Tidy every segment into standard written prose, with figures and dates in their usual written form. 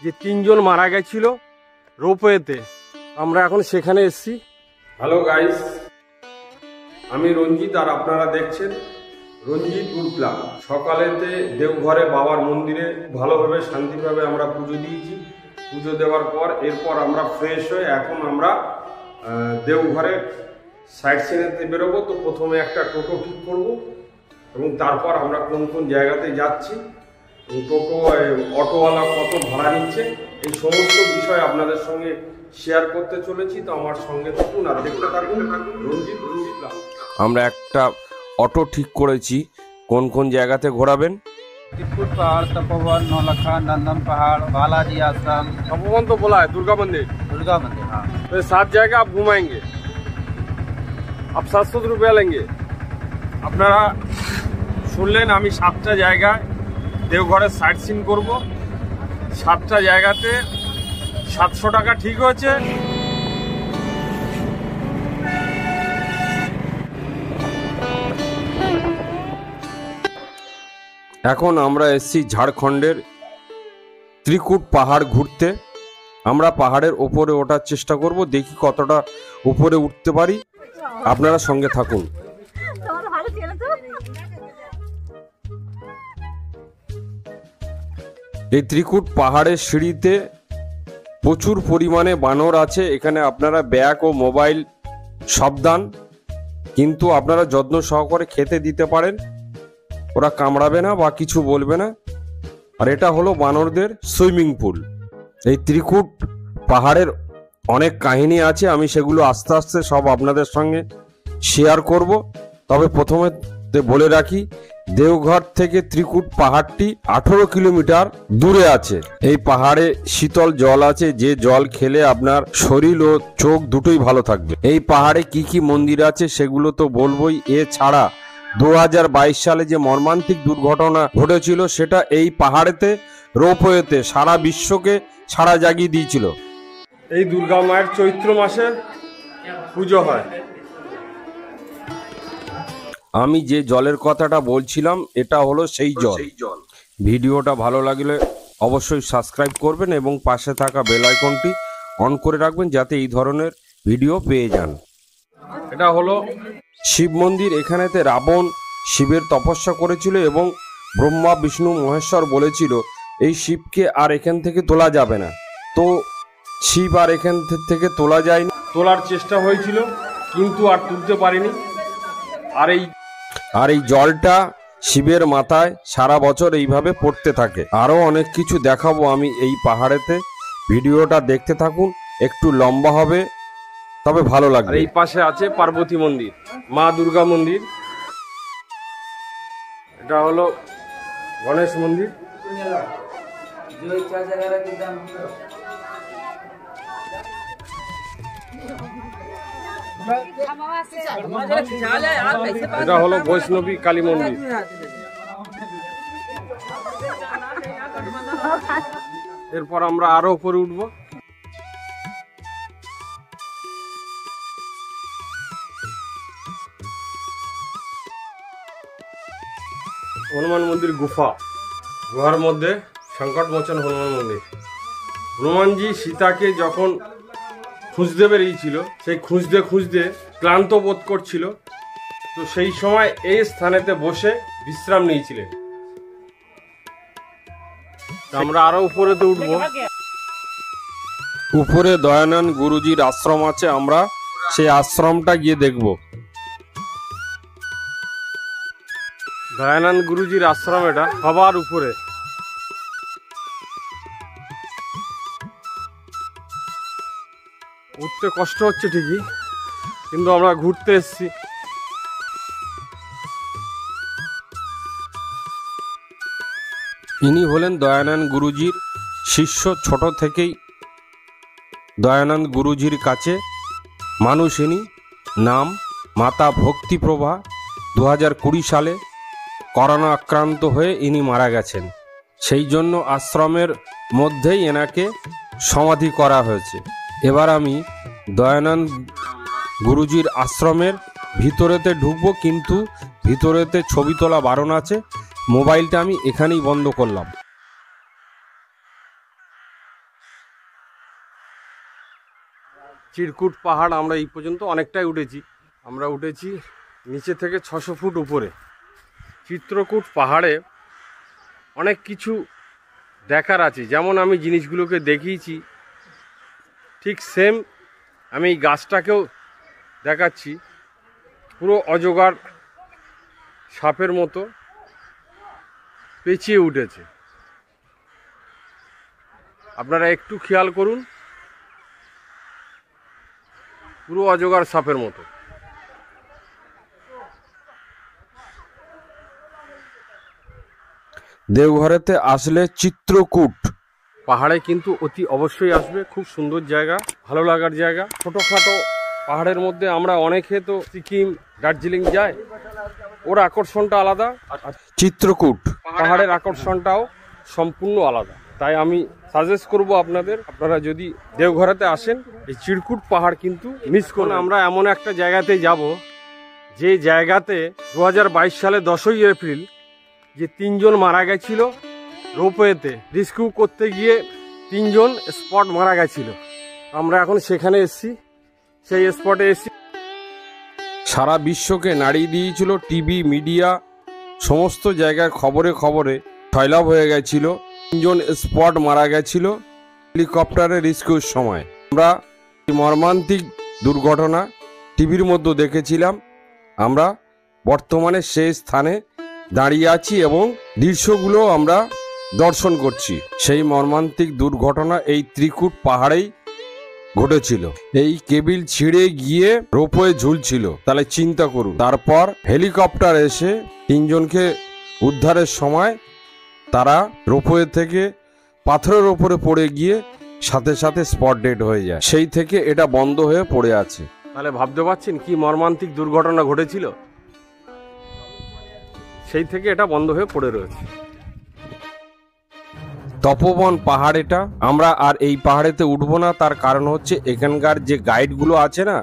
যে 3 জন মারা গেছিল রোপওয়েতে, আমরা এখন সেখানে এসেছি। হ্যালো গাইস, আমি রঞ্জিত আর আপনারা দেখছেন রঞ্জিত ট্যুর প্ল্যান। সকালেতে দেওঘরে বাবার মন্দিরে ভালোভাবে শান্তিভাবে আমরা পুজো দিয়েছি। পুজো দেওয়ার পর এরপর আমরা ফ্রেশ হয়ে এখন আমরা দেওঘরে সাইড সিনেতে বেরোবো। তো প্রথমে একটা টোটো ঠিক করব এবং তারপর আমরা কোন কোন জায়গাতে যাচ্ছি, টোটো অটোওয়ালা কত ভাড়া নিচ্ছে, এই সমস্ত বিষয় আপনাদের সঙ্গে শেয়ার করতে চলেছি। তো আমার সঙ্গে থাকুন আর দেখতে থাকুন রঞ্জিত প্ল্যান। আমরা একটা অটো ঠিক করেছি। কোন কোন জায়গাতে ঘোরাবেন? त्रिकुट पहाड़, तपोवन, नौलखा, नंदन पहाड़, बालाजी आश्रम। तपोवन तो बोला है, दुर्गा मंदिर। हाँ। तो 7 जगह आप घुमाएंगे, आप 700 रुपया लेंगे। আপনারা শুনলেন, আমি 7টা জায়গায় দেওঘরের সাইট সিন করব। 7টা জায়গাতে 700 টাকা ঠিক হয়েছে। এখন আমরা এসেছি ঝাড়খণ্ডের ত্রিকুট পাহাড় ঘুরতে। আমরা পাহাড়ের ওপরে ওঠার চেষ্টা করব, দেখি কতটা উপরে উঠতে পারি। আপনারা সঙ্গে থাকুন। এই ত্রিকুট পাহাড়ের সিঁড়িতে প্রচুর পরিমাণে বানর আছে। এখানে আপনারা ব্যাগ ও মোবাইল সাবধান, কিন্তু আপনারা যত্ন সহকারে খেতে দিতে পারেন, ওরা কামড়াবে না বা কিছু বলবে না। আর এটা হলো বানরদের সুইমিং পুল। এই ত্রিকুট পাহাড়ের অনেক কাহিনী আছে, আমি সেগুলো আস্তে আস্তে সব আপনাদের সঙ্গে শেয়ার করব। তবে প্রথমে বলে রাখি, দেওঘর থেকে ত্রিকুট পাহাড়টি 18 কিলোমিটার দূরে আছে। এই পাহাড়ে শীতল জল আছে, যে জল খেলে আপনার শরীর ও চোখ দুটোই ভালো থাকবে। এই পাহাড়ে কি কি মন্দির আছে সেগুলো তো বলবোই। এছাড়া 2022 সালে যে মর্মান্তিক দুর্ঘটনা ঘটেছিল, সেটা এই পাহাড়েতে রোপওয়েতে সারা বিশ্বকে সাড়া জাগিয়ে দিয়েছিল। এই দুর্গা মায়ের চৈত্র মাসে পুজো হয়। আমি যে জলের কথাটা বলছিলাম, এটা হলো সেই জল। ভিডিওটা ভালো লাগলে অবশ্যই সাবস্ক্রাইব করবেন এবং পাশে থাকা বেল আইকনটি অন করে রাখবেন, যাতে এই ধরনের ভিডিও পেয়ে যান। এটা হলো শিব মন্দির। এখানেতে রাবণ শিবের তপস্যা করেছিল এবং ব্রহ্মা বিষ্ণু মহেশ্বর বলেছিল এই শিবকে আর এখান থেকে তোলা যাবে না। তো শিব আর এখান থেকে তোলা যায়নি। তোলার চেষ্টা হয়েছিল কিন্তু আর তুলতে পারিনি। আর এই জলটা শিবের মাথায় সারা বছর এইভাবে পড়তে থাকে। আরো অনেক কিছু দেখাবো আমি এই পাহাড়েতে। ভিডিওটা দেখতে থাকুন, একটু লম্বা হবে তবে ভালো লাগবে। এই পাশে আছে পার্বতী মন্দির, মা দুর্গা মন্দির। এটা হলো গণেশ মন্দির। এটা হলো বৈষ্ণবী কালী মন্দির। এরপর আমরা আরো উপরে উঠবো। হনুমান মন্দির গুহার মধ্যে সংকট মোচন হনুমান মন্দির। হনুমানজি সীতাকে যখন খুঁজতে বেরিয়েছিল, সেই খুঁজতে ক্লান্ত বোধ করছিল, তো সেই সময় এই স্থানেতে বসে বিশ্রাম নিয়েছিলেন। আমরা আরো উপরেতে উঠবো। উপরে দয়ানন্দ গুরুজির আশ্রম আছে, আমরা সেই আশ্রমটা গিয়ে দেখব। দয়ানন্দ গুরুজির আশ্রম এটা সবার উপরে। উঠতে কষ্ট হচ্ছে ঠিকই, কিন্তু আমরা ঘুরতে এসেছি। ইনি হলেন দয়ানন্দ গুরুজির শিষ্য। ছোট থেকেই দয়ানন্দ গুরুজির কাছে মানুষ ইনি। নাম মাতা ভক্তিপ্রভা। 2020 সালে করোনা আক্রান্ত হয়ে ইনি মারা গেছেন। সেই জন্য আশ্রমের মধ্যেই এনাকে সমাধি করা হয়েছে। এবার আমি দয়ানন্দ গুরুজির আশ্রমের ভিতরেতে ঢুকবো, কিন্তু ভিতরেতে ছবি তোলা বারণ আছে। মোবাইলটা আমি এখানেই বন্ধ করলাম। চিরকুট পাহাড় আমরা এই পর্যন্ত অনেকটাই উঠেছি। আমরা উঠেছি নিচে থেকে 600 ফুট উপরে। চিত্রকূট পাহাড়ে অনেক কিছু দেখার আছে, যেমন আমি জিনিসগুলোকে দেখিয়েছি ঠিক সেম আমি এই গাছটাকেও দেখাচ্ছি। পুরো অজগর সাপের মতো পেঁচিয়ে উঠেছে। আপনারা একটু খেয়াল করুন, পুরো অজগর সাপের মতো। দেওঘরেতে আসলে চিত্রকূট পাহাড়ে কিন্তু অতি অবশ্যই আসবে, খুব সুন্দর জায়গা, ভালো লাগার জায়গা। ছোটোখাটো পাহাড়ের মধ্যে আমরা অনেকে তো সিকিম, দার্জিলিং যায়, ওর আকর্ষণটা আলাদা, আর চিত্রকূট পাহাড়ের আকর্ষণটাও সম্পূর্ণ আলাদা। তাই আমি সাজেস্ট করব আপনারা যদি দেওঘরেতে আসেন, এই চিরকুট পাহাড় কিন্তু মিস করুন। আমরা এমন একটা জায়গাতে যাব যে জায়গাতে 2022 সালে 10ই এপ্রিল যে 3 জন মারা গেছিল রোপওয়েতে, রেস্কিউ করতে গিয়ে 3 জন স্পট মারা গেছিল। আমরা এখন সেখানে এসেছি, সেই স্পটে এসেছি। সারা বিশ্বকে নাড়িয়ে দিয়েছিল, টিভি মিডিয়া সমস্ত জায়গায় খবরে খবরে সয়লাভ হয়ে গেছিল। 3 জন স্পট মারা গেছিল হেলিকপ্টারে রেস্কিউর সময়। আমরা এই মর্মান্তিক দুর্ঘটনা টিভির মধ্যে দেখেছিলাম। আমরা বর্তমানে সেই স্থানে দাঁড়িয়ে আছি এবং দৃশ্যগুলো আমরা দর্শন করছি। সেই মর্মান্তিক দুর্ঘটনা এই ত্রিকুট পাহাড়েই ঘটেছিল। এই কেবিল ছিঁড়ে গিয়ে রোপওয়ে ঝুলছিল, তাহলে চিন্তা করুন। তারপর হেলিকপ্টার এসে 3 জনকে উদ্ধারের সময় তারা রোপওয়ে থেকে পাথরের ওপরে পড়ে গিয়ে সাথে সাথে স্পট ডেড হয়ে যায়। সেই থেকে এটা বন্ধ হয়ে পড়ে আছে। তাহলে ভাবতে পারছেন কি মর্মান্তিক দুর্ঘটনা ঘটেছিল। সেই থেকে এটা বন্ধ হয়ে পড়ে রয়েছে। তপোবন পাহাড় এটা। আমরা আর এই পাহাড়েতে উঠবো না, তার কারণ হচ্ছে এখানকার যে গাইডগুলো আছে না,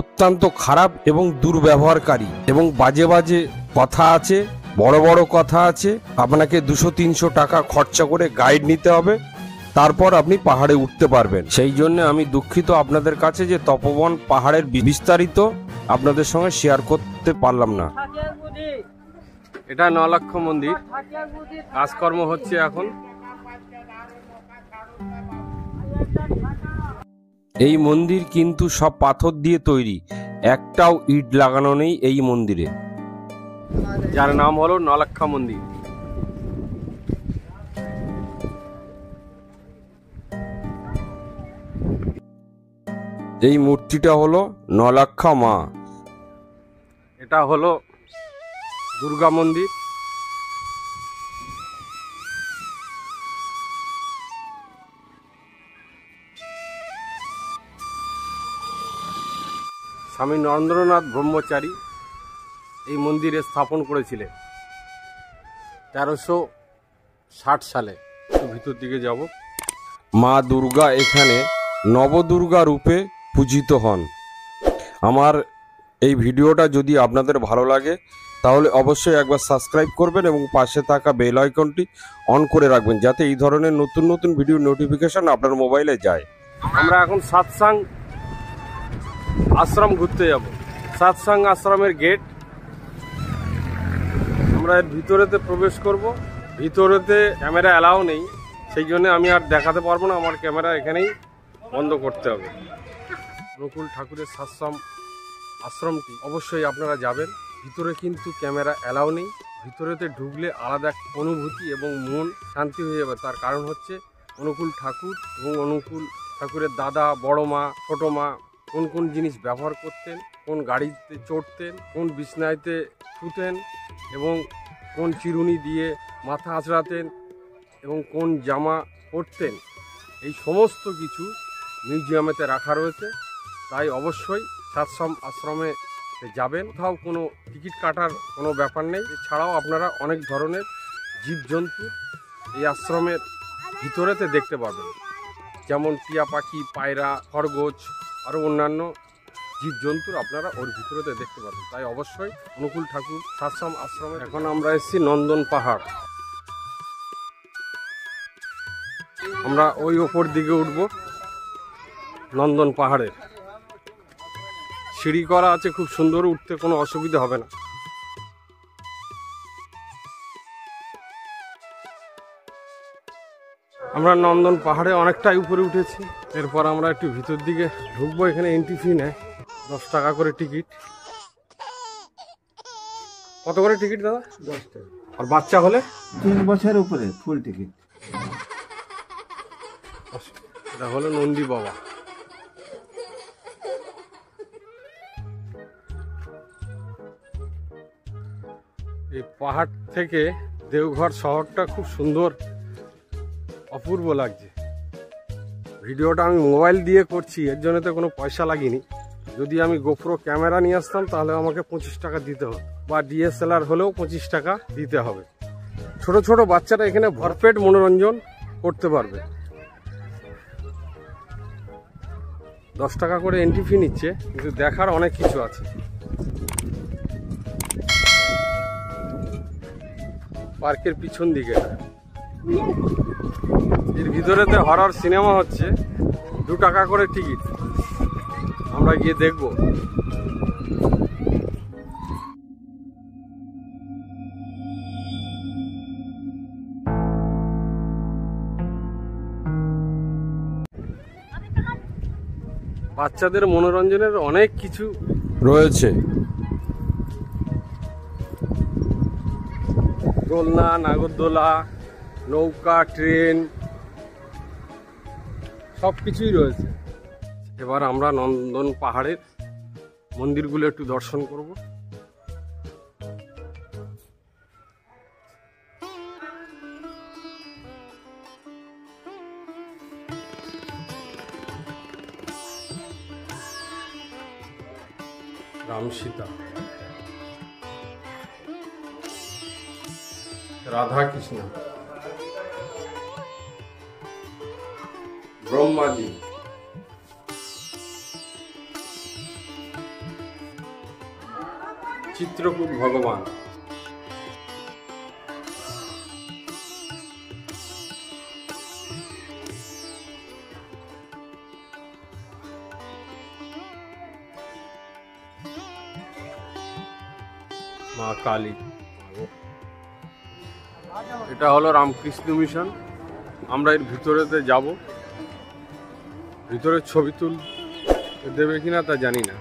অত্যন্ত খারাপ এবং দুর্ব্যবহারকারী, এবং বাজে বাজে কথা আছে, বড় বড় কথা আছে। আপনাকে 200-300 টাকা খরচা করে গাইড নিতে হবে, তারপর আপনি পাহাড়ে উঠতে পারবেন। সেই জন্য আমি দুঃখিত আপনাদের কাছে যে তপোবন পাহাড়ের বিস্তারিত আপনাদের সঙ্গে শেয়ার করতে পারলাম না। এটা নলক্ষ মন্দির, কাজকর্ম হচ্ছে এখন। এই মন্দির কিন্তু সব পাথর দিয়ে তৈরি, একটাও ইট লাগানো নেই এই মন্দিরে, যার নাম হলো নলক্ষা মন্দির। এই মূর্তিটা হলো নলাক্ষা মা। এটা হলো দুর্গা মন্দির। স্বামী নরেন্দ্রনাথ ব্রহ্মচারী এই মন্দিরে স্থাপন করেছিলেন 1360 সালে। একটু ভিতর দিকে যাব। মা দুর্গা এখানে নবদুর্গা রূপে পূজিত হন। আমার এই ভিডিওটা যদি আপনাদের ভালো লাগে তাহলে অবশ্যই একবার সাবস্ক্রাইব করবেন এবং পাশে থাকা বেল আইকনটি অন করে রাখবেন, যাতে এই ধরনের নতুন নতুন ভিডিও নোটিফিকেশন আপনার মোবাইলে যায়। আমরা এখন সাতসাং আশ্রম ঘুরতে যাব। সাতসাং আশ্রমের গেট। আমরা এর ভিতরেতে প্রবেশ করব। ভিতরেতে ক্যামেরা অ্যালাউ নেই, সেই জন্য আমি আর দেখাতে পারবো না, আমার ক্যামেরা এখানেই বন্ধ করতে হবে। অনুকূল ঠাকুরের সাতসাং আশ্রমটি অবশ্যই আপনারা যাবেন। ভিতরে কিন্তু ক্যামেরা অ্যালাউ নেই। ভিতরেতে ঢুকলে আলাদা এক অনুভূতি এবং মন শান্তি হয়ে যাবে। তার কারণ হচ্ছে অনুকূল ঠাকুর এবং অনুকূল ঠাকুরের দাদা, বড় মা, ছোট মা কোন কোন জিনিস ব্যবহার করতেন, কোন গাড়িতে চড়তেন, কোন বিছনাইতে শুতেন, এবং কোন চিরুনি দিয়ে মাথা আঁচড়াতেন, এবং কোন জামা পরতেন, এই সমস্ত কিছু মিউজিয়ামেতে রাখা রয়েছে। তাই অবশ্যই সাতসাং আশ্রমে যাবেন। কোথাও কোনো টিকিট কাটার কোনো ব্যাপার নেই। এছাড়াও আপনারা অনেক ধরনের জীবজন্তু এই আশ্রমের ভিতরেতে দেখতে পাবেন, যেমন টিয়া পাখি, পায়রা, খরগোশ, আরও অন্যান্য জীবজন্তুর আপনারা ওর ভিতরেতে দেখতে পাবেন। তাই অবশ্যই অনুকূল ঠাকুর সাতসাং আশ্রমে। এখন আমরা এসেছি নন্দন পাহাড়। আমরা ওই ওপর দিকে উঠব। নন্দন পাহাড়ের। সিঁড়ি করা আছে, খুব সুন্দর, উঠতে কোনো অসুবিধা হবে না। আমরা নন্দন পাহাড়ে অনেকটাই উপরে উঠেছি। এরপর আমরা একটু ভিতর দিকে ঢুকবো। এখানে এন্ট্রি ফি নেয় 10 টাকা করে টিকিট। কত করে টিকিট দাদা? 10 টাকা। আর বাচ্চা হলে 3 বছরের উপরে ফুল টিকিট। এটা হলো নন্দী বাবা। এই পাহাড় থেকে দেওঘর শহরটা খুব সুন্দর, অপূর্ব লাগছে। ভিডিওটা আমি মোবাইল দিয়ে করছি, এর জন্য তো কোনো পয়সা লাগেনি। যদি আমি গোপ্রো ক্যামেরা নিয়ে আসতাম তাহলে আমাকে 25 টাকা দিতে হতো, বা ডিএসএলআর হলেও 25 টাকা দিতে হবে। ছোট ছোট বাচ্চারা এখানে ভরপেট মনোরঞ্জন করতে পারবে। 10 টাকা করে এন্ট্রি ফি নিচ্ছে, কিন্তু দেখার অনেক কিছু আছে। পার্কের পিছন দিকে এর ভিতরেতে হরর সিনেমা হচ্ছে, 2 টাকা করে টিকিট। আমরা গিয়ে দেখবো। বাচ্চাদের মনোরঞ্জনের অনেক কিছু রয়েছে। দোলনা, নাগরদোলা, নৌকা, ট্রেন, সব কিছুই রয়েছে। এবার আমরা নন্দন পাহাড়ের মন্দিরগুলো একটু দর্শন করব। রাম সীতা, রাধা কৃষ্ণ, ব্রহ্মাজি, চিত্রকূট ভগবান, মা কালী। এটা হলো রামকৃষ্ণ মিশন। আমরা এর ভিতরেতে যাব। ভিতরে ছবি দেবে কিনা তা জানি না।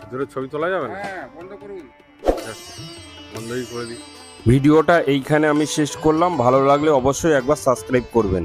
ভিতরে ছবি তোলা যাবে না? বন্ধই করে দিই। ভিডিওটা এইখানে আমি শেষ করলাম। ভালো লাগলে অবশ্যই একবার সাবস্ক্রাইব করবেন।